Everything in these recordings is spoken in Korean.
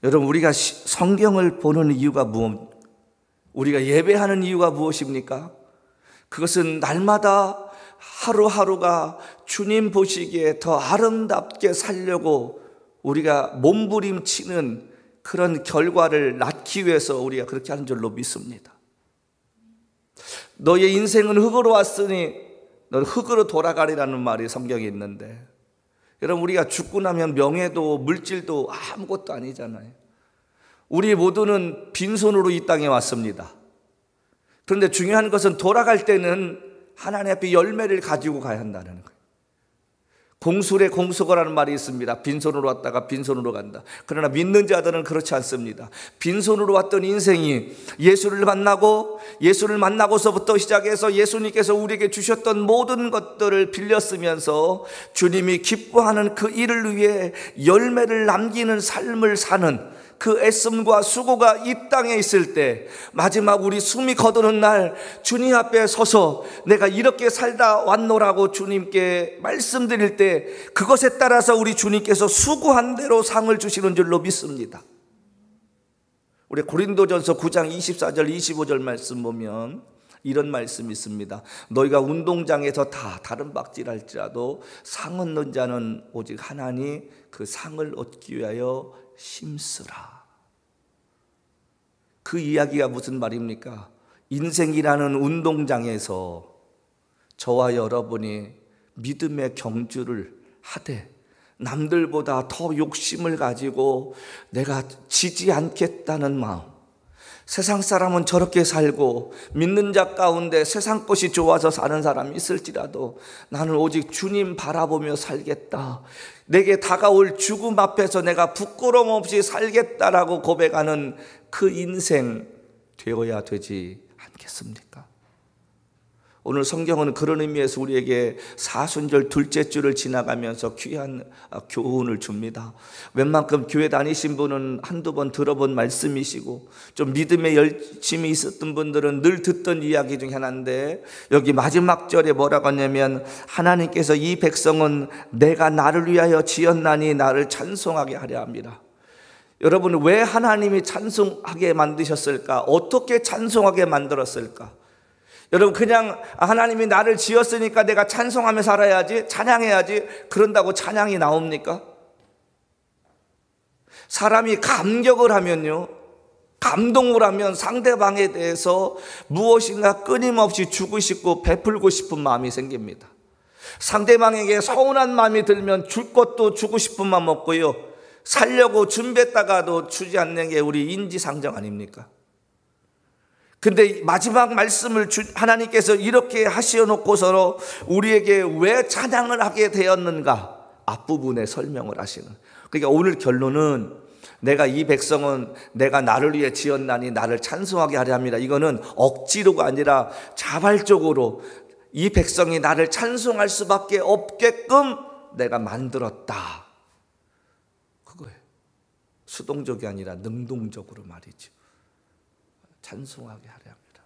여러분, 우리가 성경을 보는 이유가 우리가 예배하는 이유가 무엇입니까? 그것은 날마다 하루하루가 주님 보시기에 더 아름답게 살려고 우리가 몸부림치는 그런 결과를 낳기 위해서 우리가 그렇게 하는 줄로 믿습니다. 너의 인생은 흙으로 왔으니 너는 흙으로 돌아가리라는 말이 성경에 있는데, 여러분, 우리가 죽고 나면 명예도 물질도 아무것도 아니잖아요. 우리 모두는 빈손으로 이 땅에 왔습니다. 그런데 중요한 것은 돌아갈 때는 하나님 앞에 열매를 가지고 가야 한다는 거예요. 공술의 공수거라는 말이 있습니다. 빈손으로 왔다가 빈손으로 간다. 그러나 믿는 자들은 그렇지 않습니다. 빈손으로 왔던 인생이 예수를 만나고서부터 시작해서 예수님께서 우리에게 주셨던 모든 것들을 빌려 쓰면서 주님이 기뻐하는 그 일을 위해 열매를 남기는 삶을 사는 그 애씀과 수고가 이 땅에 있을 때, 마지막 우리 숨이 거두는 날 주님 앞에 서서 내가 이렇게 살다 왔노라고 주님께 말씀드릴 때, 그것에 따라서 우리 주님께서 수고한 대로 상을 주시는 줄로 믿습니다. 우리 고린도전서 9장 24절 25절 말씀 보면 이런 말씀이 있습니다. 너희가 운동장에서 다 다른 박질할지라도 상 얻는 자는 오직 하나니 그 상을 얻기 위하여 힘쓰라. 그 이야기가 무슨 말입니까? 인생이라는 운동장에서 저와 여러분이 믿음의 경주를 하되 남들보다 더 욕심을 가지고 내가 지지 않겠다는 마음, 세상 사람은 저렇게 살고 믿는 자 가운데 세상 것이 좋아서 사는 사람이 있을지라도 나는 오직 주님 바라보며 살겠다, 내게 다가올 죽음 앞에서 내가 부끄러움 없이 살겠다라고 고백하는 그 인생 되어야 되지 않겠습니까? 오늘 성경은 그런 의미에서 우리에게 사순절 둘째 주를 지나가면서 귀한 교훈을 줍니다. 웬만큼 교회 다니신 분은 한두 번 들어본 말씀이시고 좀 믿음에 열심히 있었던 분들은 늘 듣던 이야기 중에 하나인데, 여기 마지막 절에 뭐라고 하냐면 하나님께서 이 백성은 내가 나를 위하여 지었나니 나를 찬송하게 하려 합니다. 여러분, 왜 하나님이 찬송하게 만드셨을까? 어떻게 찬송하게 만들었을까? 여러분, 그냥 하나님이 나를 지었으니까 내가 찬송하며 살아야지, 찬양해야지, 그런다고 찬양이 나옵니까? 사람이 감격을 하면요, 감동을 하면 상대방에 대해서 무엇인가 끊임없이 주고 싶고 베풀고 싶은 마음이 생깁니다. 상대방에게 서운한 마음이 들면 줄 것도 주고 싶은 마음 없고요, 살려고 준비했다가도 주지 않는 게 우리 인지상정 아닙니까? 근데 마지막 말씀을 하나님께서 이렇게 하시어놓고서 우리에게 왜 찬양을 하게 되었는가 앞부분에 설명을 하시는. 그러니까 오늘 결론은 내가 이 백성은 내가 나를 위해 지었나니 나를 찬송하게 하려 합니다. 이거는 억지로가 아니라 자발적으로 이 백성이 나를 찬송할 수밖에 없게끔 내가 만들었다, 그거예요. 수동적이 아니라 능동적으로 말이죠. 찬송하게 하려 합니다.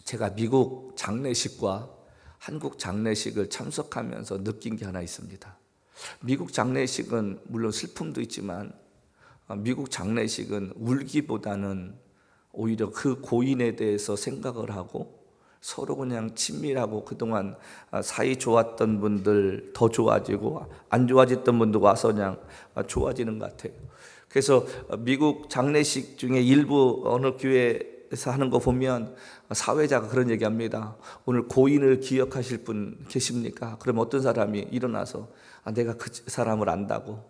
제가 미국 장례식과 한국 장례식을 참석하면서 느낀 게 하나 있습니다. 미국 장례식은 물론 슬픔도 있지만 미국 장례식은 울기보다는 오히려 그 고인에 대해서 생각을 하고 서로 그냥 친밀하고 그동안 사이 좋았던 분들 더 좋아지고 안 좋아졌던 분들 와서 그냥 좋아지는 것 같아요. 그래서 미국 장례식 중에 일부 어느 교회에서 하는 거 보면 사회자가 그런 얘기합니다. 오늘 고인을 기억하실 분 계십니까? 그러면 어떤 사람이 일어나서 내가 그 사람을 안다고,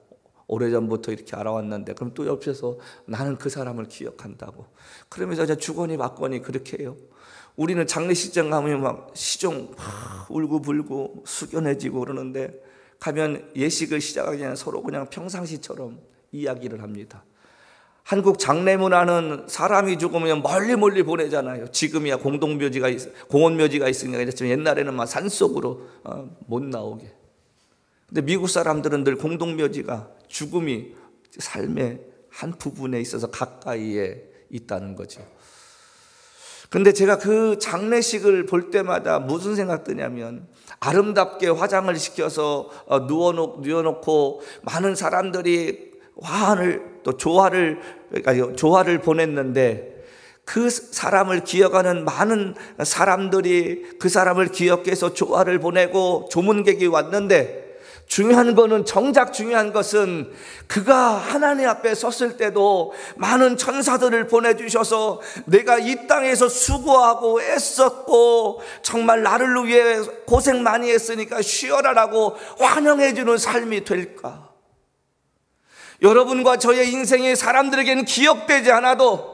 오래전부터 이렇게 알아왔는데, 그럼 또 옆에서 나는 그 사람을 기억한다고. 그러면서 이제 주거니 받거니 그렇게 해요. 우리는 장례식장 가면 막 시종 울고불고 숙연해지고 그러는데, 가면 예식을 시작하기 전에 서로 그냥 평상시처럼 이야기를 합니다. 한국 장례 문화는 사람이 죽으면 멀리 보내잖아요. 지금이야 공원묘지가 있으니까 그렇지만 옛날에는 막 산속으로 못 나오게. 근데 미국 사람들은 늘 공동묘지가, 죽음이 삶의 한 부분에 있어서 가까이에 있다는 거죠. 그런데 제가 그 장례식을 볼 때마다 무슨 생각 드냐면, 아름답게 화장을 시켜서 누워놓고 많은 사람들이 조화를 보냈는데 그 사람을 기억하는 많은 사람들이 그 사람을 기억해서 조화를 보내고 조문객이 왔는데, 정작 중요한 것은 그가 하나님 앞에 섰을 때도 많은 천사들을 보내주셔서 내가 이 땅에서 수고하고 애썼고 정말 나를 위해 고생 많이 했으니까 쉬어라라고 환영해주는 삶이 될까? 여러분과 저의 인생이 사람들에게는 기억되지 않아도,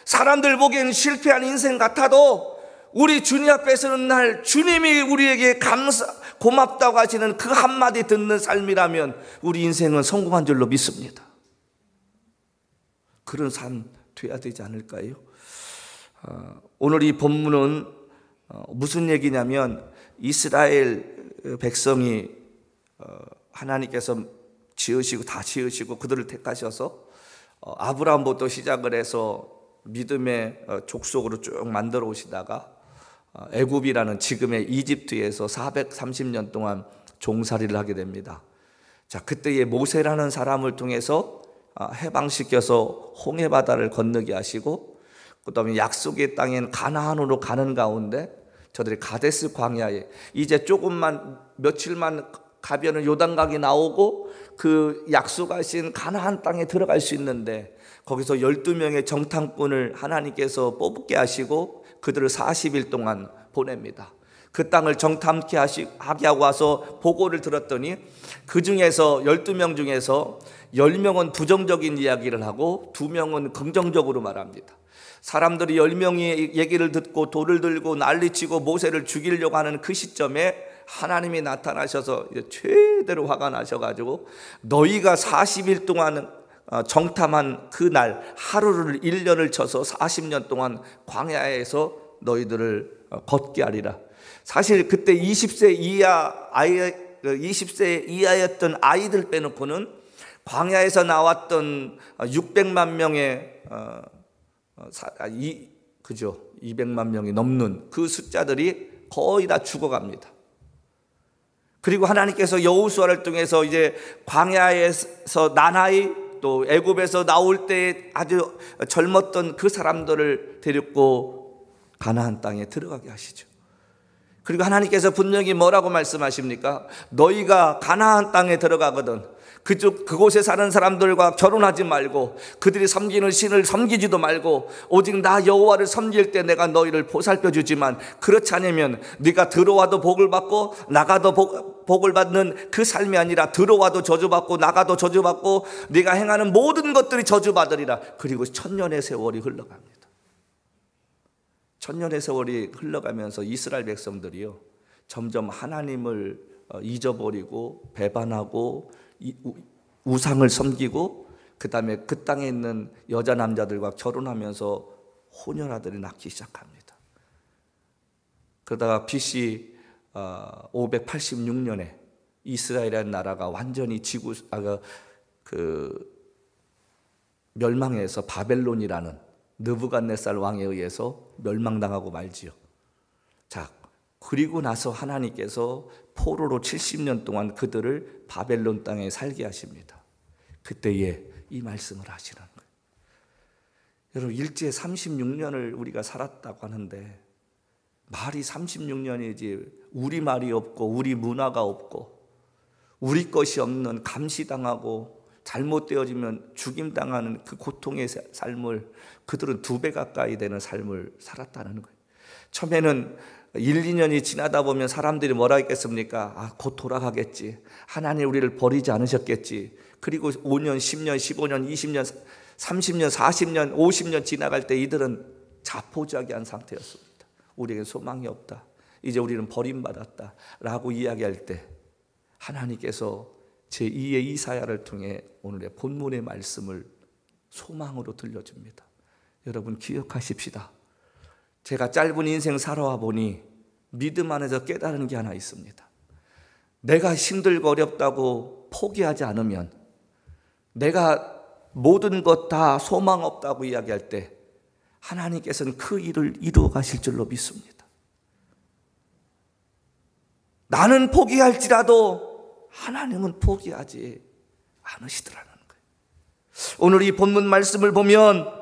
사람들 보기에는 실패한 인생 같아도, 우리 주님 앞에 서는 날 주님이 우리에게 고맙다고 하시는 그 한마디 듣는 삶이라면 우리 인생은 성공한 줄로 믿습니다. 그런 삶 돼야 되지 않을까요? 오늘 이 본문은 무슨 얘기냐면, 이스라엘 백성이 하나님께서 다 지으시고 그들을 택하셔서 아브라함부터 시작을 해서 믿음의 족속으로 쭉 만들어 오시다가 애굽이라는 지금의 이집트에서 430년 동안 종살이를 하게 됩니다. 자, 그때에 모세라는 사람을 통해서 해방시켜서 홍해바다를 건너게 하시고, 그 다음에 약속의 땅인 가나안으로 가는 가운데 저들이 가데스 광야에 이제 며칠만 가면은 요단강이 나오고 그 약속하신 가나안 땅에 들어갈 수 있는데, 거기서 12명의 정탐꾼을 하나님께서 뽑게 하시고 그들을 40일 동안 보냅니다. 그 땅을 정탐케 하게 하고 와서 보고를 들었더니 그 중에서 12명 중에서 10명은 부정적인 이야기를 하고 2명은 긍정적으로 말합니다. 사람들이 10명이 얘기를 듣고 돌을 들고 난리치고 모세를 죽이려고 하는 그 시점에 하나님이 나타나셔서 최대로 화가 나셔가지고, 너희가 40일 동안 정탐한 그 날 하루를 1년을 쳐서 40년 동안 광야에서 너희들을 걷게 하리라. 사실 그때 20세 이하였던 아이들 빼놓고는 광야에서 나왔던 600만 명의 200만 명이 넘는 그 숫자들이 거의 다 죽어갑니다. 그리고 하나님께서 여호수아를 통해서 이제 광야에서 나나이, 또 애굽에서 나올 때 아주 젊었던 그 사람들을 데리고 가나안 땅에 들어가게 하시죠. 그리고 하나님께서 분명히 뭐라고 말씀하십니까? 너희가 가나안 땅에 들어가거든 그곳에 사는 사람들과 결혼하지 말고 그들이 섬기는 신을 섬기지도 말고 오직 나 여호와를 섬길 때 내가 너희를 보살펴 주지만, 그렇지 않으면 네가 들어와도 복을 받고 나가도 복을 받는 그 삶이 아니라 들어와도 저주받고 나가도 저주받고 네가 행하는 모든 것들이 저주받으리라. 그리고 천년의 세월이 흘러갑니다. 천년의 세월이 흘러가면서 이스라엘 백성들이요, 점점 하나님을 잊어버리고 배반하고 우상을 섬기고, 그 다음에 그 땅에 있는 여자 남자들과 결혼하면서 혼혈아들이 낳기 시작합니다. 그러다가 BC 586년에 이스라엘이라는 나라가 완전히 멸망해서 바벨론이라는 느부갓네살 왕에 의해서 멸망당하고 말지요. 자, 그리고 나서 하나님께서 포로로 70년 동안 그들을 바벨론 땅에 살게 하십니다. 그때에 이 말씀을 하시는 거예요. 여러분, 일제 36년을 우리가 살았다고 하는데 말이 36년이지 우리 말이 없고 우리 문화가 없고 우리 것이 없는, 감시당하고 잘못되어지면 죽임당하는 그 고통의 삶을 그들은 2배 가까이 되는 삶을 살았다는 거예요. 처음에는 1, 2년이 지나다 보면 사람들이 뭐라 했겠습니까? 곧 돌아가겠지. 하나님 우리를 버리지 않으셨겠지. 그리고 5년, 10년, 15년, 20년, 30년, 40년, 50년 지나갈 때 이들은 자포자기한 상태였습니다. 우리에게 소망이 없다. 이제 우리는 버림받았다 라고 이야기할 때 하나님께서 제2의 이사야를 통해 오늘의 본문의 말씀을 소망으로 들려줍니다. 여러분 기억하십시다. 제가 짧은 인생 살아와 보니 믿음 안에서 깨달은 게 하나 있습니다. 내가 힘들고 어렵다고 포기하지 않으면, 내가 모든 것 다 소망 없다고 이야기할 때 하나님께서는 그 일을 이루어 가실 줄로 믿습니다. 나는 포기할지라도 하나님은 포기하지 않으시더라는 거예요. 오늘 이 본문 말씀을 보면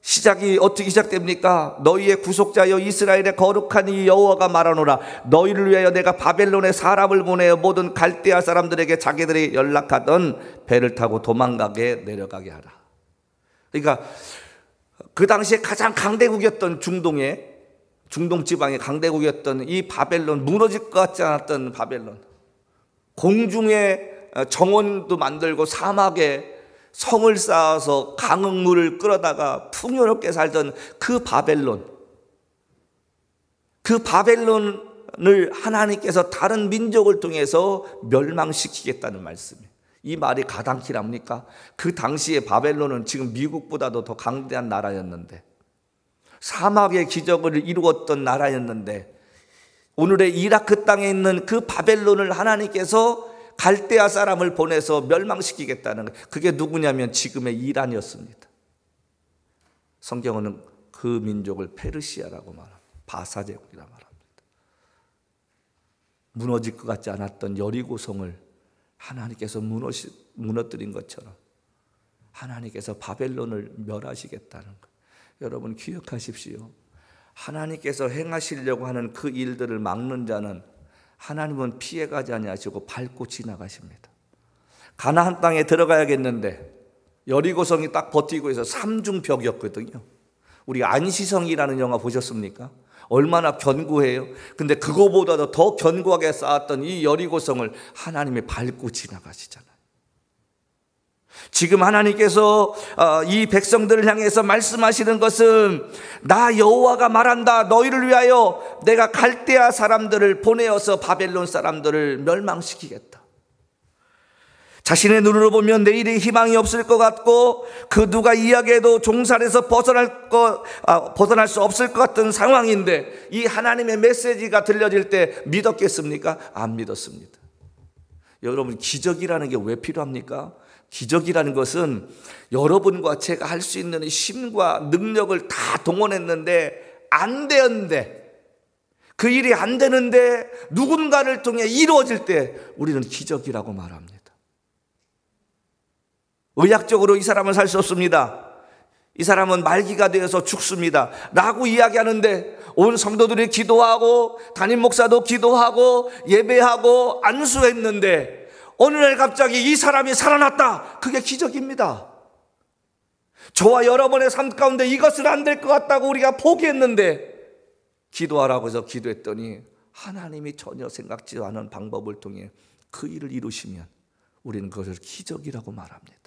시작이 어떻게 시작됩니까? 너희의 구속자여 이스라엘의 거룩한 이 여호와가 말하노라. 너희를 위하여 내가 바벨론에 사람을 보내어 모든 갈대아 사람들에게 자기들이 연락하던 배를 타고 도망가게 내려가게 하라. 그러니까 그 당시에 가장 강대국이었던 중동 지방의 강대국이었던 이 바벨론, 무너질 것 같지 않았던 바벨론, 공중에 정원도 만들고 사막에 성을 쌓아서 강흙물을 끌어다가 풍요롭게 살던 그 바벨론을 하나님께서 다른 민족을 통해서 멸망시키겠다는 말씀이에요. 이 말이 가당키랍니까? 그 당시에 바벨론은 지금 미국보다도 더 강대한 나라였는데, 사막의 기적을 이루었던 나라였는데, 오늘의 이라크 땅에 있는 그 바벨론을 하나님께서 갈대아 사람을 보내서 멸망시키겠다는 거예요. 그게 누구냐면 지금의 이란이었습니다. 성경은 그 민족을 페르시아라고 말합니다. 바사제국이라 말합니다. 무너질 것 같지 않았던 여리고성을 하나님께서 무너뜨린 것처럼 하나님께서 바벨론을 멸하시겠다는 거예요. 여러분 기억하십시오. 하나님께서 행하시려고 하는 그 일들을 막는 자는 하나님은 피해가지 아니하시고 밟고 지나가십니다. 가나안 땅에 들어가야겠는데 여리고성이 딱 버티고 있어 삼중벽이었거든요. 우리 안시성이라는 영화 보셨습니까? 얼마나 견고해요. 근데 그거보다도 더 견고하게 쌓았던 이 여리고성을 하나님이 밟고 지나가시잖아요. 지금 하나님께서 이 백성들을 향해서 말씀하시는 것은 나 여호와가 말한다. 너희를 위하여 내가 갈대아 사람들을 보내어서 바벨론 사람들을 멸망시키겠다. 자신의 눈으로 보면 내일의 희망이 없을 것 같고 그 누가 이야기해도 종살에서 벗어날 수 없을 것 같은 상황인데 이 하나님의 메시지가 들려질 때 믿었겠습니까? 안 믿었습니다. 여러분 기적이라는 게 왜 필요합니까? 기적이라는 것은 여러분과 제가 할 수 있는 힘과 능력을 다 동원했는데 안 되었는데, 그 일이 안 되는데 누군가를 통해 이루어질 때 우리는 기적이라고 말합니다. 의학적으로 이 사람은 살 수 없습니다. 이 사람은 말기가 되어서 죽습니다 라고 이야기하는데 온 성도들이 기도하고 담임 목사도 기도하고 예배하고 안수했는데 어느 날 갑자기 이 사람이 살아났다. 그게 기적입니다. 저와 여러분의 삶 가운데 이것은 안 될 것 같다고 우리가 포기했는데 기도하라고 해서 기도했더니 하나님이 전혀 생각지 않은 방법을 통해 그 일을 이루시면 우리는 그것을 기적이라고 말합니다.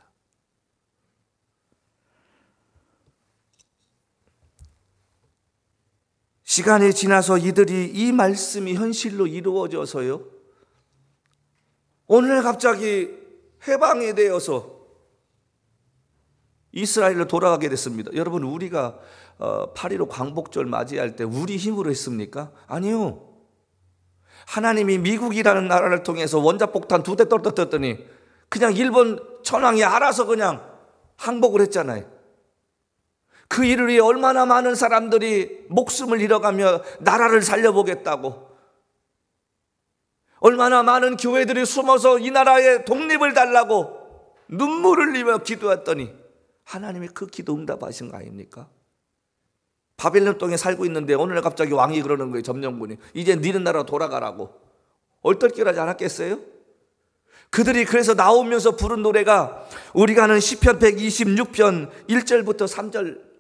시간이 지나서 이들이 이 말씀이 현실로 이루어져서요, 오늘 갑자기 해방이 되어서 이스라엘로 돌아가게 됐습니다. 여러분 우리가 8.15 광복절 맞이할 때 우리 힘으로 했습니까? 아니요. 하나님이 미국이라는 나라를 통해서 원자폭탄 2대 떨어뜨렸더니 그냥 일본 천황이 알아서 그냥 항복을 했잖아요. 그 일을 위해 얼마나 많은 사람들이 목숨을 잃어가며 나라를 살려보겠다고, 얼마나 많은 교회들이 숨어서 이 나라의 독립을 달라고 눈물을 흘리며 기도했더니 하나님이 그 기도 응답하신 거 아닙니까? 바벨론 땅에 살고 있는데 오늘 갑자기 왕이 그러는 거예요. 점령군이 이제 니는 나라 돌아가라고. 얼떨결하지 않았겠어요? 그들이 그래서 나오면서 부른 노래가 우리가 아는 시편 126편 1절부터 3절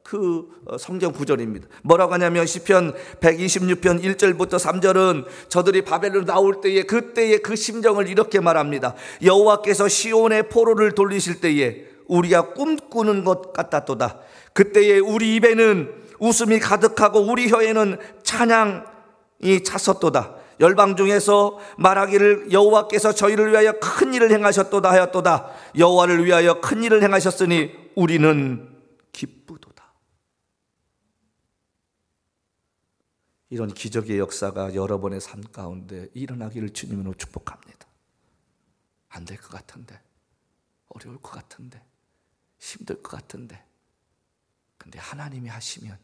그 성경 구절입니다. 뭐라고 하냐면 시편 126편 1절부터 3절은 저들이 바벨론 나올 때에 그때의 그 심정을 이렇게 말합니다. 여호와께서 시온의 포로를 돌리실 때에 우리가 꿈꾸는 것 같았도다. 그때에 우리 입에는 웃음이 가득하고 우리 혀에는 찬양이 찼었도다. 열방 중에서 말하기를 여호와께서 저희를 위하여 큰 일을 행하셨도다 하였도다. 여호와를 위하여 큰 일을 행하셨으니 우리는 기쁘도다. 이런 기적의 역사가 여러분의 삶 가운데 일어나기를 주님으로 축복합니다. 안 될 것 같은데, 어려울 것 같은데, 힘들 것 같은데, 근데 하나님이 하시면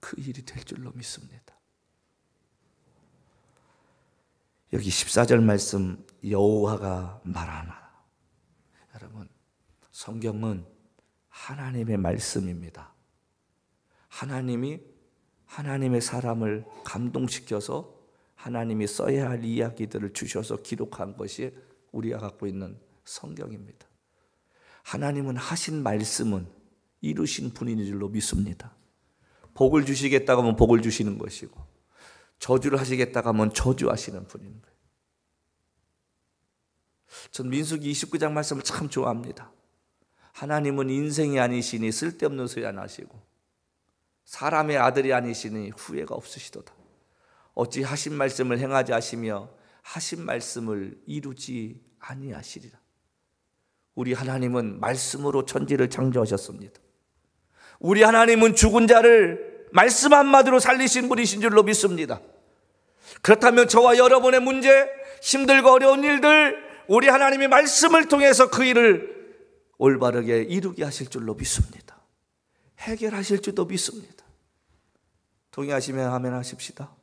그 일이 될 줄로 믿습니다. 여기 14절 말씀 여호와가 말하나. 여러분 성경은 하나님의 말씀입니다. 하나님이 하나님의 사람을 감동시켜서 하나님이 써야 할 이야기들을 주셔서 기록한 것이 우리가 갖고 있는 성경입니다. 하나님은 하신 말씀은 이루신 분인 줄로 믿습니다. 복을 주시겠다고 하면 복을 주시는 것이고, 저주를 하시겠다고 하면 저주하시는 분인 거예요. 전 민수기 29장 말씀을 참 좋아합니다. 하나님은 인생이 아니시니 쓸데없는 소리 안 하시고, 사람의 아들이 아니시니 후회가 없으시도다. 어찌 하신 말씀을 행하지 하시며 하신 말씀을 이루지 아니하시리라. 우리 하나님은 말씀으로 천지를 창조하셨습니다. 우리 하나님은 죽은 자를 말씀 한마디로 살리신 분이신 줄로 믿습니다. 그렇다면 저와 여러분의 문제, 힘들고 어려운 일들, 우리 하나님의 말씀을 통해서 그 일을 올바르게 이루게 하실 줄로 믿습니다. 해결하실 줄도 믿습니다. 동의하시면 아멘 하십시다.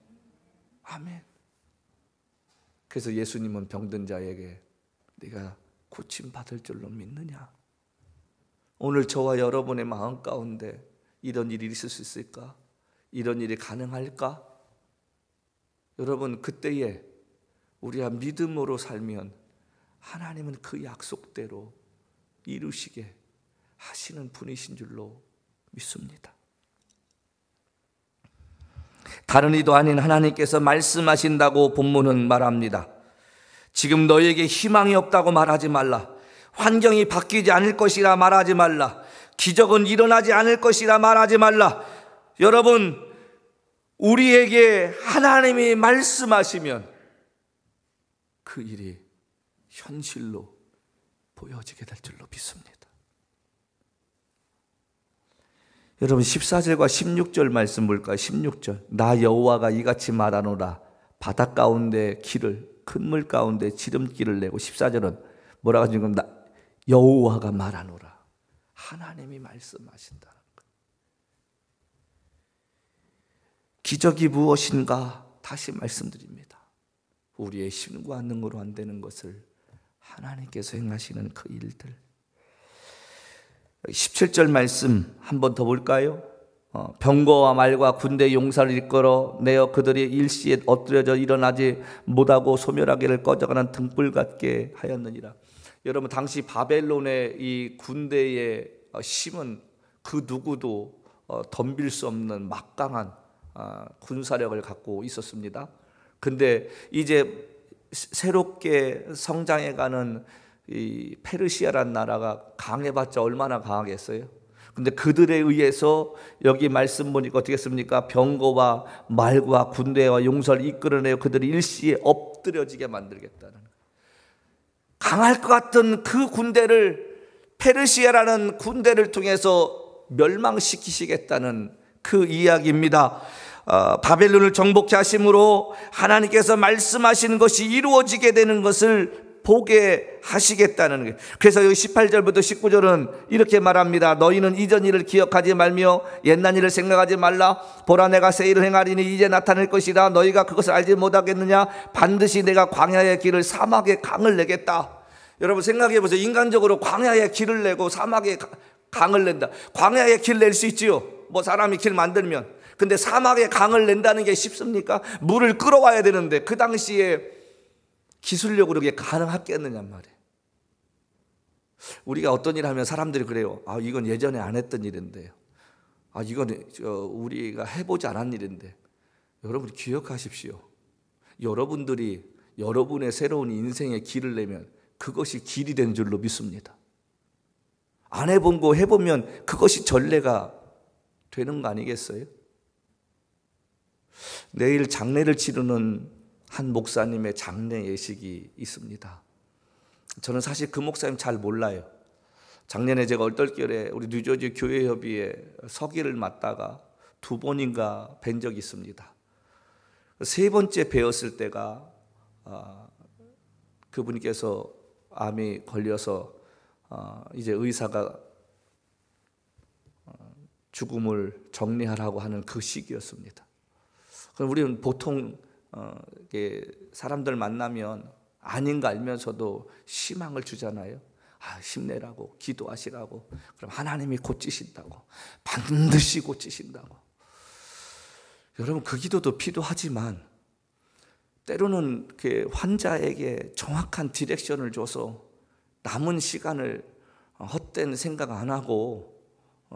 아멘. 그래서 예수님은 병든 자에게 네가 고침받을 줄로 믿느냐? 오늘 저와 여러분의 마음 가운데 이런 일이 있을 수 있을까? 이런 일이 가능할까? 여러분, 그때에 우리가 믿음으로 살면 하나님은 그 약속대로 이루시게 하시는 분이신 줄로 믿습니다. 다른 이도 아닌 하나님께서 말씀하신다고 본문은 말합니다. 지금 너에게 희망이 없다고 말하지 말라. 환경이 바뀌지 않을 것이라 말하지 말라. 기적은 일어나지 않을 것이라 말하지 말라. 여러분, 우리에게 하나님이 말씀하시면 그 일이 현실로 보여지게 될 줄로 믿습니다. 여러분, 14절과 16절 말씀 볼까요? 16절, 나 여호와가 이같이 말하노라. 바다 가운데 길을, 큰 물 가운데 지름길을 내고, 14절은 뭐라고 하죠? 여호와가 말하노라. 하나님이 말씀하신다는 거예요. 기적이 무엇인가? 다시 말씀드립니다. 우리의 힘과 능으로 안 되는 것을 하나님께서 행하시는 그 일들. 17절 말씀 한 번 더 볼까요? 병거와 말과 군대 용사를 이끌어 내어 그들이 일시에 엎드려져 일어나지 못하고 소멸하기를 꺼져가는 등불 같게 하였느니라. 여러분, 당시 바벨론의 이 군대의 힘은 그 누구도 덤빌 수 없는 막강한 군사력을 갖고 있었습니다. 근데 이제 새롭게 성장해가는 이 페르시아라는 나라가 강해봤자 얼마나 강하겠어요? 근데 그들에 의해서 여기 말씀 보니까 어떻게 씁니까? 병거와 말과 군대와 용사를 이끌어내어 그들이 일시에 엎드려지게 만들겠다는 거예요. 강할 것 같은 그 군대를, 페르시아라는 군대를 통해서 멸망시키시겠다는 그 이야기입니다. 바벨론을 정복케 하심으로 하나님께서 말씀하시는 것이 이루어지게 되는 것을 보게 하시겠다는 거예요. 그래서 여기 18절부터 19절은 이렇게 말합니다. 너희는 이전 일을 기억하지 말며 옛날 일을 생각하지 말라. 보라, 내가 새 일을 행하리니 이제 나타날 것이라. 너희가 그것을 알지 못하겠느냐? 반드시 내가 광야의 길을, 사막의 강을 내겠다. 여러분, 생각해 보세요. 인간적으로 광야의 길을 내고 사막의 강을 낸다. 광야의 길 낼 수 있지요, 뭐 사람이 길 만들면. 근데 사막의 강을 낸다는 게 쉽습니까? 물을 끌어와야 되는데 그 당시에 기술력으로 그게 가능하겠느냐 말이에요. 우리가 어떤 일을 하면 사람들이 그래요. 이건 예전에 안 했던 일인데요. 이건 우리가 해보지 않은 일인데. 여러분, 기억하십시오. 여러분들이 여러분의 새로운 인생의 길을 내면 그것이 길이 된 줄로 믿습니다. 안 해본 거 해보면 그것이 전례가 되는 거 아니겠어요? 내일 장례를 치르는 한 목사님의 장례 예식이 있습니다. 저는 사실 그 목사님 잘 몰라요. 작년에 제가 얼떨결에 우리 뉴저지 교회협의회 서기를 맡다가 2번인가 뵌 적이 있습니다. 3번째 뵈었을 때가 그분께서 암이 걸려서 이제 의사가 죽음을 정리하라고 하는 그 시기였습니다. 그럼 우리는 보통 사람들 만나면 아닌 거 알면서도 희망을 주잖아요. 힘내라고, 기도하시라고. 그럼 하나님이 고치신다고, 반드시 고치신다고. 여러분, 그 기도도 필요하지만 때로는 그 환자에게 정확한 디렉션을 줘서 남은 시간을 헛된 생각 안 하고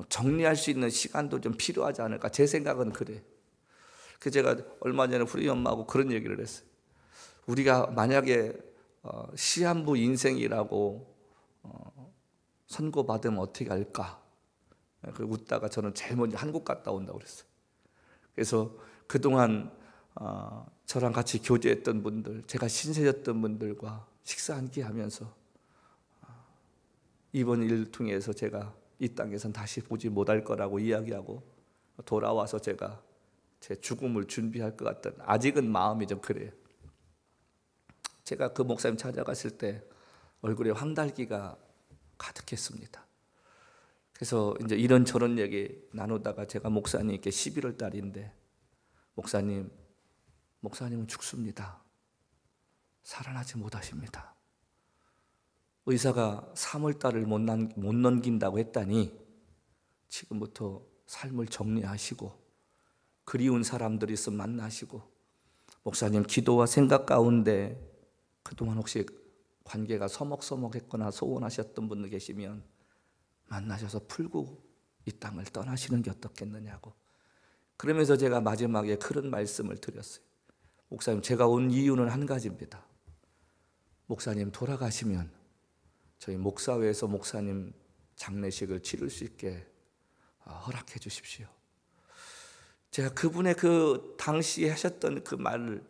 정리할 수 있는 시간도 좀 필요하지 않을까. 제 생각은 그래. 그래서 제가 얼마 전에 우리 엄마하고 그런 얘기를 했어요. 우리가 만약에 시한부 인생이라고 선고받으면 어떻게 할까? 그리고 웃다가 저는 제일 먼저 한국 갔다 온다고 그랬어요. 그래서 그동안 저랑 같이 교제했던 분들, 제가 신세였던 분들과 식사 한 끼 하면서 이번 일을 통해서 제가 이 땅에선 다시 보지 못할 거라고 이야기하고 돌아와서 제가 제 죽음을 준비할 것 같던, 아직은 마음이 좀 그래요. 제가 그 목사님 찾아갔을 때 얼굴에 황달기가 가득했습니다. 그래서 이제 이런저런 얘기 나누다가 제가 목사님께 11월 달인데, 목사님은 죽습니다. 살아나지 못하십니다. 의사가 3월 달을 못 넘긴다고 했다니 지금부터 삶을 정리하시고 그리운 사람들이 있으면 만나시고, 목사님 기도와 생각 가운데 그동안 혹시 관계가 서먹서먹했거나 소원하셨던 분들 계시면 만나셔서 풀고 이 땅을 떠나시는 게 어떻겠느냐고. 그러면서 제가 마지막에 그런 말씀을 드렸어요. 목사님, 제가 온 이유는 한 가지입니다. 목사님 돌아가시면 저희 목사회에서 목사님 장례식을 치를 수 있게 허락해 주십시오. 제가 그분의 그 당시에 하셨던 그 말을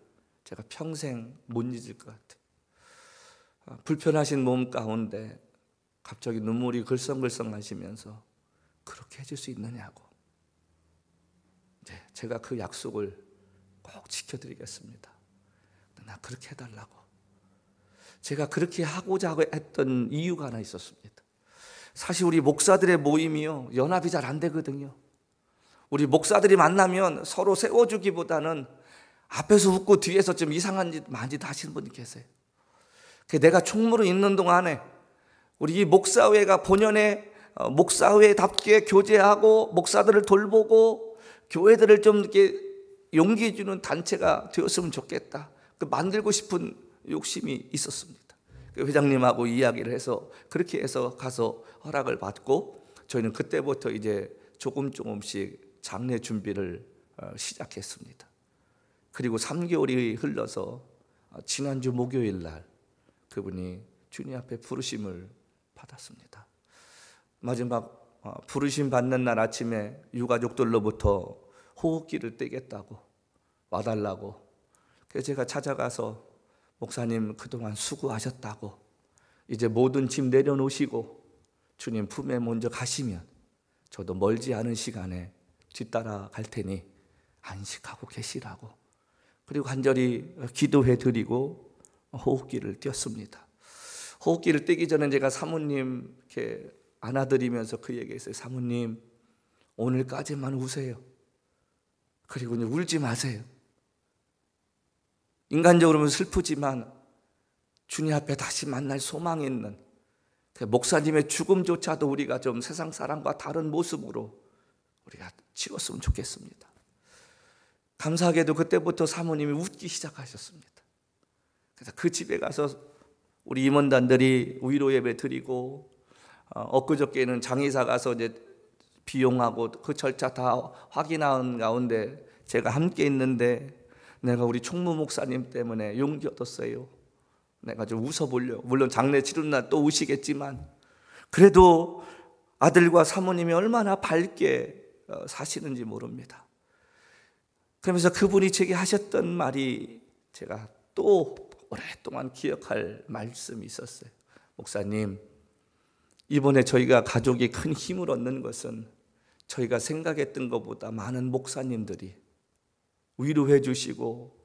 제가 평생 못 잊을 것 같아요. 불편하신 몸 가운데 갑자기 눈물이 글썽글썽 하시면서 그렇게 해줄 수 있느냐고. 제가 그 약속을 꼭 지켜드리겠습니다. 나 그렇게 해달라고. 제가 그렇게 하고자 했던 이유가 하나 있었습니다. 사실 우리 목사들의 모임이요, 연합이 잘 안 되거든요. 우리 목사들이 만나면 서로 세워주기보다는 앞에서 웃고 뒤에서 좀 이상한 짓 많이 하시는 분이 계세요. 내가 총무로 있는 동안에 우리 이 목사회가 본연의 목사회답게 교제하고 목사들을 돌보고 교회들을 좀 이렇게 용기 주는 단체가 되었으면 좋겠다. 만들고 싶은 욕심이 있었습니다. 회장님하고 이야기를 해서 그렇게 해서 가서 허락을 받고, 저희는 그때부터 이제 조금씩 장례 준비를 시작했습니다. 그리고 3개월이 흘러서 지난주 목요일 날 그분이 주님 앞에 부르심을 받았습니다. 마지막 부르심 받는 날 아침에 유가족들로부터 호흡기를 떼겠다고 와달라고. 그래서 제가 찾아가서 목사님 그동안 수고하셨다고, 이제 모든 짐 내려놓으시고 주님 품에 먼저 가시면 저도 멀지 않은 시간에 뒤따라 갈 테니 안식하고 계시라고. 그리고 간절히 기도해 드리고 호흡기를 띄었습니다. 호흡기를 떼기 전에 제가 사모님 이렇게 안아드리면서 그 얘기했어요. 사모님, 오늘까지만 우세요. 그리고 이제 울지 마세요. 인간적으로는 슬프지만 주님 앞에 다시 만날 소망이 있는 목사님의 죽음조차도 우리가 좀 세상 사람과 다른 모습으로 우리가 치렀으면 좋겠습니다. 감사하게도 그때부터 사모님이 웃기 시작하셨습니다. 그래서 그 집에 가서 우리 임원단들이 위로 예배 드리고, 엊그저께는 장의사 가서 이제 비용하고 그 절차 다 확인한 가운데 제가 함께 있는데, 내가 우리 총무 목사님 때문에 용기 얻었어요. 내가 좀 웃어보려고. 물론 장례 치른 날 또 우시겠지만 그래도 아들과 사모님이 얼마나 밝게 사시는지 모릅니다. 그러면서 그분이 제게 하셨던 말이 제가 또 오랫동안 기억할 말씀이 있었어요. 목사님, 이번에 저희가 가족이 큰 힘을 얻는 것은 저희가 생각했던 것보다 많은 목사님들이 위로해 주시고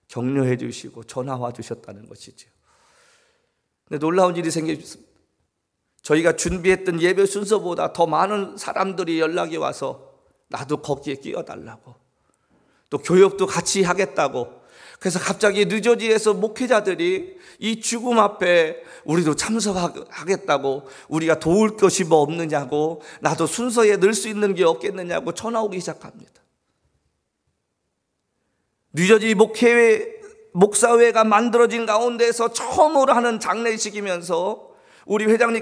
격려해 주시고 전화 와 주셨다는 것이죠. 근데 놀라운 일이 생겼습니다. 저희가 준비했던 예배 순서보다 더 많은 사람들이 연락이 와서 나도 거기에 끼어달라고, 또 교역도 같이 하겠다고, 그래서 갑자기 뉴저지에서 목회자들이 이 죽음 앞에 우리도 참석하겠다고, 우리가 도울 것이 뭐 없느냐고, 나도 순서에 넣을 수 있는 게 없겠느냐고 전화 오기 시작합니다. 뉴저지 목사회가 만들어진 가운데서 처음으로 하는 장례식이면서 우리 회장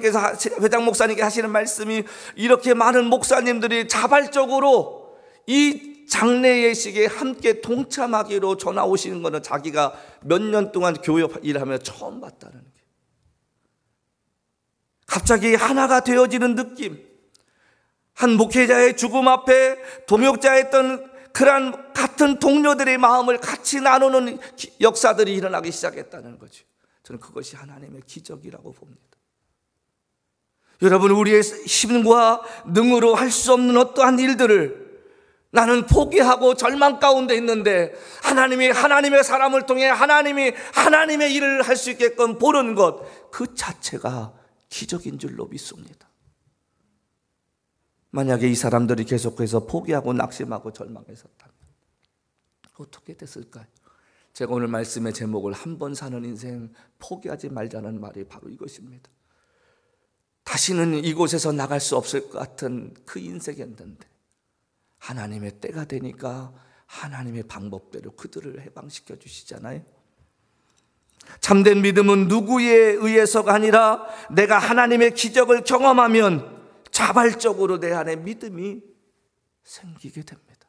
목사님께 하시는 말씀이, 이렇게 많은 목사님들이 자발적으로 이 장례 예식에 함께 동참하기로 전화 오시는 것은 자기가 몇 년 동안 교회 일하며 처음 봤다는 게, 갑자기 하나가 되어지는 느낌. 한 목회자의 죽음 앞에 동역자였던 그러한 같은 동료들의 마음을 같이 나누는 역사들이 일어나기 시작했다는 거죠. 저는 그것이 하나님의 기적이라고 봅니다. 여러분, 우리의 힘과 능으로 할 수 없는 어떠한 일들을 나는 포기하고 절망 가운데 있는데, 하나님의 사람을 통해 하나님의 일을 할 수 있게끔 보는 것, 그 자체가 기적인 줄로 믿습니다. 만약에 이 사람들이 계속해서 포기하고 낙심하고 절망했었다면 어떻게 됐을까요? 제가 오늘 말씀의 제목을 한 번 사는 인생 포기하지 말자는 말이 바로 이것입니다. 다시는 이곳에서 나갈 수 없을 것 같은 그 인생이었는데, 하나님의 때가 되니까 하나님의 방법대로 그들을 해방시켜 주시잖아요. 참된 믿음은 누구에 의해서가 아니라 내가 하나님의 기적을 경험하면 자발적으로 내 안에 믿음이 생기게 됩니다.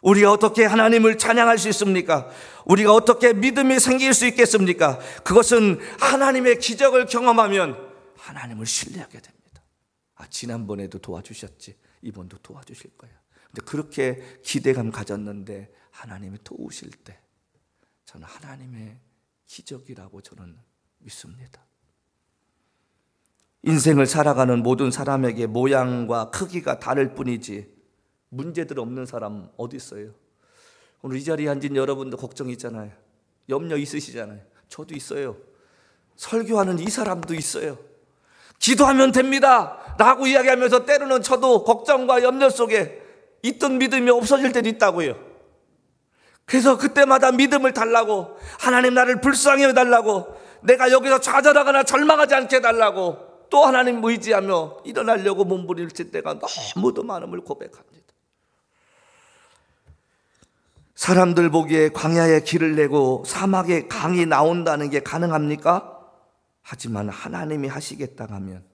우리가 어떻게 하나님을 찬양할 수 있습니까? 우리가 어떻게 믿음이 생길 수 있겠습니까? 그것은 하나님의 기적을 경험하면 하나님을 신뢰하게 됩니다. 지난번에도 도와주셨지, 이번도 도와주실 거야. 근데 그렇게 기대감 가졌는데 하나님이 도우실 때, 저는 하나님의 기적이라고 저는 믿습니다. 인생을 살아가는 모든 사람에게 모양과 크기가 다를 뿐이지 문제들 없는 사람 어디 있어요? 오늘 이 자리에 앉은 여러분도 걱정 있잖아요. 염려 있으시잖아요. 저도 있어요. 설교하는 이 사람도 있어요. 기도하면 됩니다 라고 이야기하면서 때로는 저도 걱정과 염려 속에 있던 믿음이 없어질 때도 있다고요. 그래서 그때마다 믿음을 달라고, 하나님 나를 불쌍히 해달라고, 내가 여기서 좌절하거나 절망하지 않게 해달라고 또 하나님 의지하며 일어나려고 몸부림칠 때가 너무도 많음을 고백합니다. 사람들 보기에 광야에 길을 내고 사막에 강이 나온다는 게 가능합니까? 하지만 하나님이 하시겠다 하면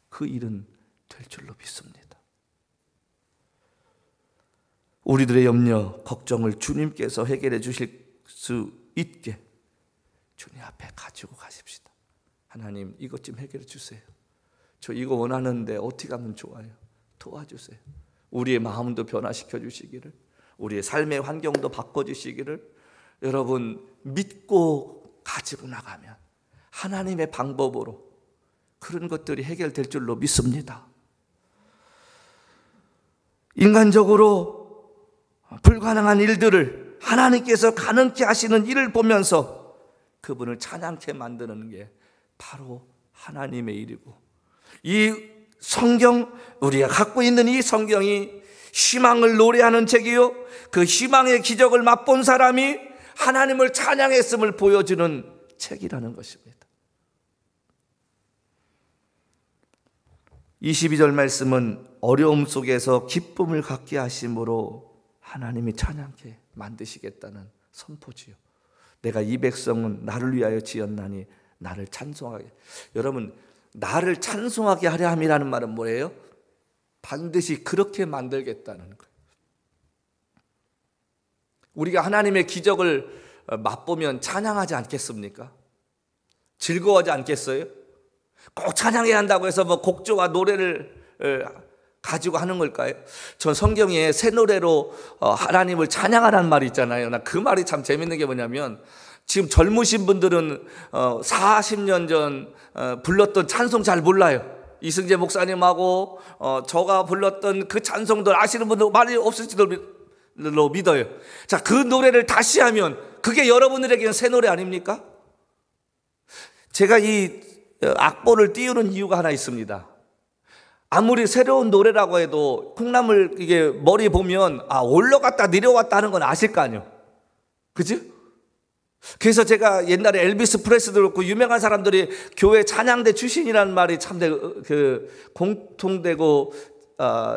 그 일은 될 줄로 믿습니다. 우리들의 염려, 걱정을 주님께서 해결해 주실 수 있게 주님 앞에 가지고 가십시다. 하나님, 이것 좀 해결해 주세요. 저 이거 원하는데 어떻게 하면 좋아요? 도와주세요. 우리의 마음도 변화시켜 주시기를, 우리의 삶의 환경도 바꿔주시기를, 여러분 믿고 가지고 나가면 하나님의 방법으로 그런 것들이 해결될 줄로 믿습니다. 인간적으로 불가능한 일들을 하나님께서 가능케 하시는 일을 보면서 그분을 찬양케 만드는 게 바로 하나님의 일이고, 이 성경, 우리가 갖고 있는 이 성경이 희망을 노래하는 책이요, 그 희망의 기적을 맛본 사람이 하나님을 찬양했음을 보여주는 책이라는 것입니다. 22절 말씀은 어려움 속에서 기쁨을 갖게 하심으로 하나님이 찬양케 만드시겠다는 선포지요. 내가 이 백성은 나를 위하여 지었나니 나를 찬송하게. 여러분, 나를 찬송하게 하려 함이라는 말은 뭐예요? 반드시 그렇게 만들겠다는 거예요. 우리가 하나님의 기적을 맛보면 찬양하지 않겠습니까? 즐거워하지 않겠어요? 꼭 찬양해야 한다고 해서 뭐 곡조와 노래를 가지고 하는 걸까요? 전 성경에 새 노래로 하나님을 찬양하라는 말이 있잖아요. 나 그 말이 참 재밌는 게 뭐냐면, 지금 젊으신 분들은 40년 전 불렀던 찬송 잘 몰라요. 이승재 목사님하고 저가 불렀던 그 찬송들 아시는 분들 많이 없을지도 믿어요. 자, 그 노래를 다시 하면 그게 여러분들에게는 새 노래 아닙니까? 제가 이 악보를 띄우는 이유가 하나 있습니다. 아무리 새로운 노래라고 해도 콩나물 이게 머리 보면 올라갔다 내려왔다 하는 건 아실 거 아니에요. 그지? 그래서 제가 옛날에 엘비스 프레슬리도 그렇고 유명한 사람들이 교회 찬양대 출신이라는 말이 참 공통되고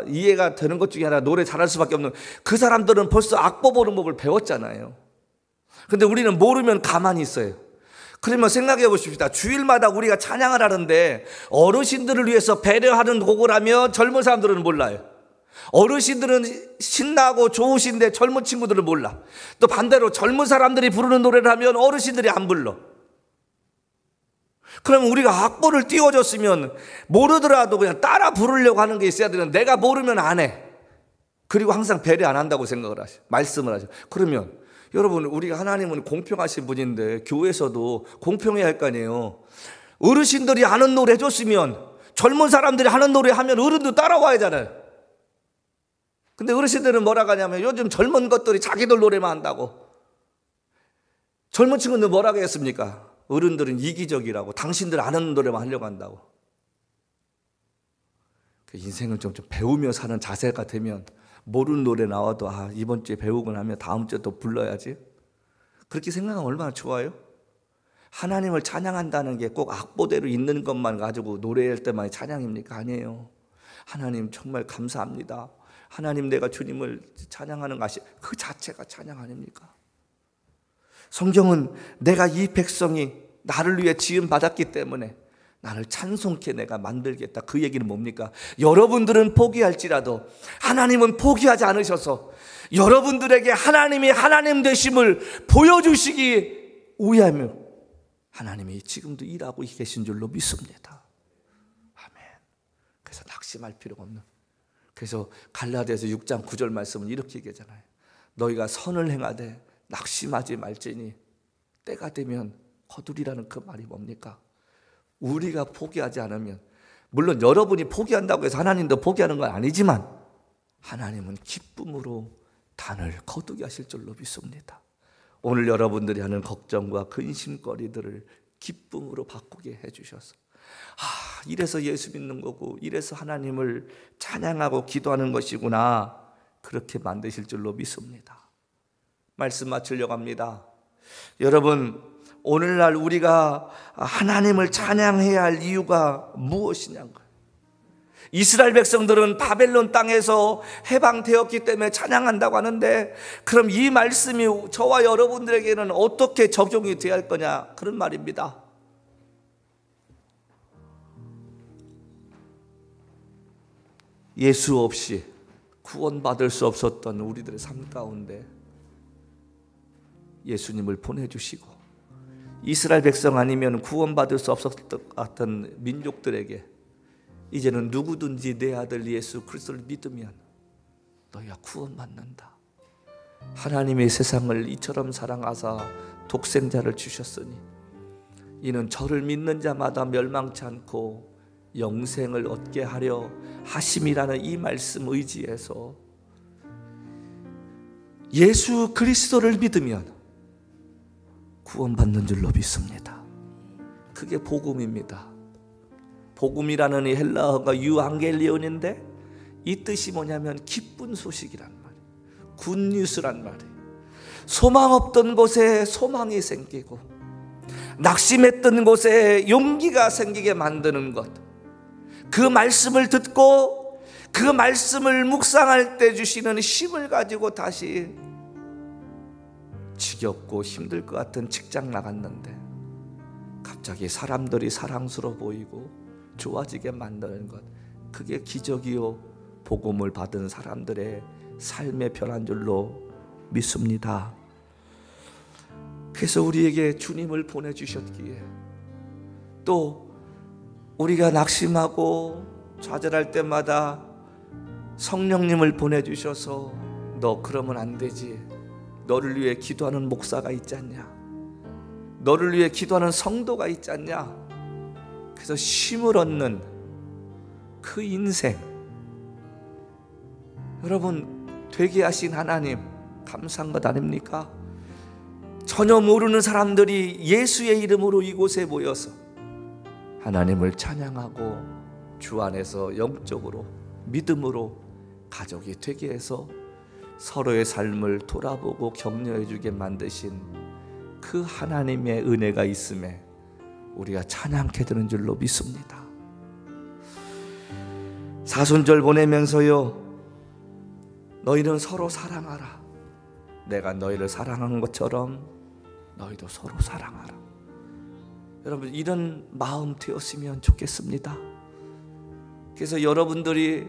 이해가 되는 것 중에 하나, 노래 잘할 수밖에 없는, 그 사람들은 벌써 악보 보는 법을 배웠잖아요. 근데 우리는 모르면 가만히 있어요. 그러면 생각해 보십시다. 주일마다 우리가 찬양을 하는데 어르신들을 위해서 배려하는 곡을 젊은 사람들은 몰라요. 어르신들은 신나고 좋으신데 젊은 친구들은 몰라. 또 반대로 젊은 사람들이 부르는 노래를 하면 어르신들이 안 불러. 그럼 우리가 악보를 띄워줬으면 모르더라도 그냥 따라 부르려고 하는 게 있어야 되는데, 내가 모르면 안 해. 그리고 항상 배려 안 한다고 생각을 하셔. 말씀을 하셔. 그러면 여러분, 우리가 하나님은 공평하신 분인데 교회에서도 공평해야 할 거 아니에요. 어르신들이 하는 노래 해줬으면, 젊은 사람들이 하는 노래 하면 어른도 따라와야 하잖아요. 근데 어르신들은 뭐라 하냐면 요즘 젊은 것들이 자기들 노래만 한다고. 젊은 친구는 뭐라고 했습니까? 어른들은 이기적이라고, 당신들 아는 노래만 하려고 한다고. 인생을 좀 배우며 사는 자세가 되면 모르는 노래 나와도 이번 주에 배우고 나면 다음 주에 또 불러야지, 그렇게 생각하면 얼마나 좋아요? 하나님을 찬양한다는 게 꼭 악보대로 있는 것만 가지고 노래할 때만 찬양입니까? 아니에요. 하나님 정말 감사합니다, 하나님 내가 주님을 찬양하는 것이 그 자체가 찬양 아닙니까? 성경은 내가 이 백성이 나를 위해 지음 받았기 때문에 나를 찬송케 내가 만들겠다, 그 얘기는 뭡니까? 여러분들은 포기할지라도 하나님은 포기하지 않으셔서 여러분들에게 하나님이 하나님 되심을 보여주시기 위하며 하나님이 지금도 일하고 계신 줄로 믿습니다. 아멘. 그래서 낙심할 필요가 없는, 그래서 갈라디아서 6장 9절 말씀은 이렇게 얘기하잖아요. 너희가 선을 행하되 낙심하지 말지니 때가 되면 거두리라는 그 말이 뭡니까? 우리가 포기하지 않으면, 물론 여러분이 포기한다고 해서 하나님도 포기하는 건 아니지만 하나님은 기쁨으로 단을 거두게 하실 줄로 믿습니다. 오늘 여러분들이 하는 걱정과 근심거리들을 기쁨으로 바꾸게 해주셔서, 이래서 예수 믿는 거고, 이래서 하나님을 찬양하고 기도하는 것이구나, 그렇게 만드실 줄로 믿습니다. 말씀 마치려고 합니다. 여러분, 오늘날 우리가 하나님을 찬양해야 할 이유가 무엇이냐는 거예요. 이스라엘 백성들은 바벨론 땅에서 해방되었기 때문에 찬양한다고 하는데, 그럼 이 말씀이 저와 여러분들에게는 어떻게 적용이 되어야 할 거냐, 그런 말입니다. 예수 없이 구원받을 수 없었던 우리들의 삶 가운데 예수님을 보내주시고, 이스라엘 백성 아니면 구원받을 수 없었던 민족들에게 이제는 누구든지 내 아들 예수 그리스도를 믿으면 너희가 구원받는다. 하나님의 세상을 이처럼 사랑하사 독생자를 주셨으니 이는 저를 믿는 자마다 멸망치 않고 영생을 얻게 하려 하심이라는 이 말씀 의지해서 예수 그리스도를 믿으면 구원받는 줄로 믿습니다. 그게 복음입니다. 복음이라는 이 헬라어가 유앙겔리온인데 이 뜻이 뭐냐면 기쁜 소식이란 말이에요. 굿뉴스란 말이에요. 소망 없던 곳에 소망이 생기고 낙심했던 곳에 용기가 생기게 만드는 것, 그 말씀을 듣고 그 말씀을 묵상할 때 주시는 힘을 가지고 다시 지겹고 힘들 것 같은 직장 나갔는데 갑자기 사람들이 사랑스러워 보이고 좋아지게 만드는 것, 그게 기적이요 복음을 받은 사람들의 삶의 변한 줄로 믿습니다. 그래서 우리에게 주님을 보내주셨기에, 또 우리가 낙심하고 좌절할 때마다 성령님을 보내주셔서 너 그러면 안 되지, 너를 위해 기도하는 목사가 있지 않냐, 너를 위해 기도하는 성도가 있지 않냐, 그래서 힘을 얻는 그 인생, 여러분 되게 하신 하나님 감사한 것 아닙니까? 전혀 모르는 사람들이 예수의 이름으로 이곳에 모여서 하나님을 찬양하고 주 안에서 영적으로 믿음으로 가족이 되게 해서 서로의 삶을 돌아보고 격려해 주게 만드신 그 하나님의 은혜가 있음에 우리가 찬양케 되는 줄로 믿습니다. 사순절 보내면서요, 너희는 서로 사랑하라. 내가 너희를 사랑한 것처럼 너희도 서로 사랑하라. 여러분, 이런 마음 되었으면 좋겠습니다. 그래서 여러분들이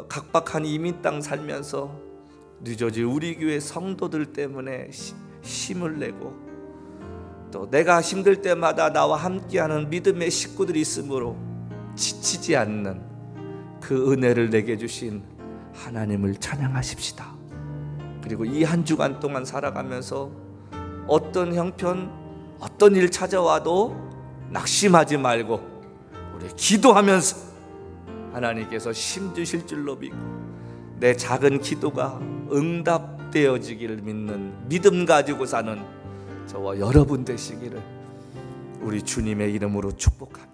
각박한 이민 땅 살면서 늦어질 우리 교회 성도들 때문에 힘을 내고, 또 내가 힘들 때마다 나와 함께하는 믿음의 식구들이 있으므로 지치지 않는 그 은혜를 내게 주신 하나님을 찬양하십시다. 그리고 이 한 주간 동안 살아가면서 어떤 형편, 어떤 일 찾아와도 낙심하지 말고 우리 기도하면서 하나님께서 힘 주실 줄로 믿고 내 작은 기도가 응답되어지기를 믿는 믿음 가지고 사는 저와 여러분 되시기를 우리 주님의 이름으로 축복합니다.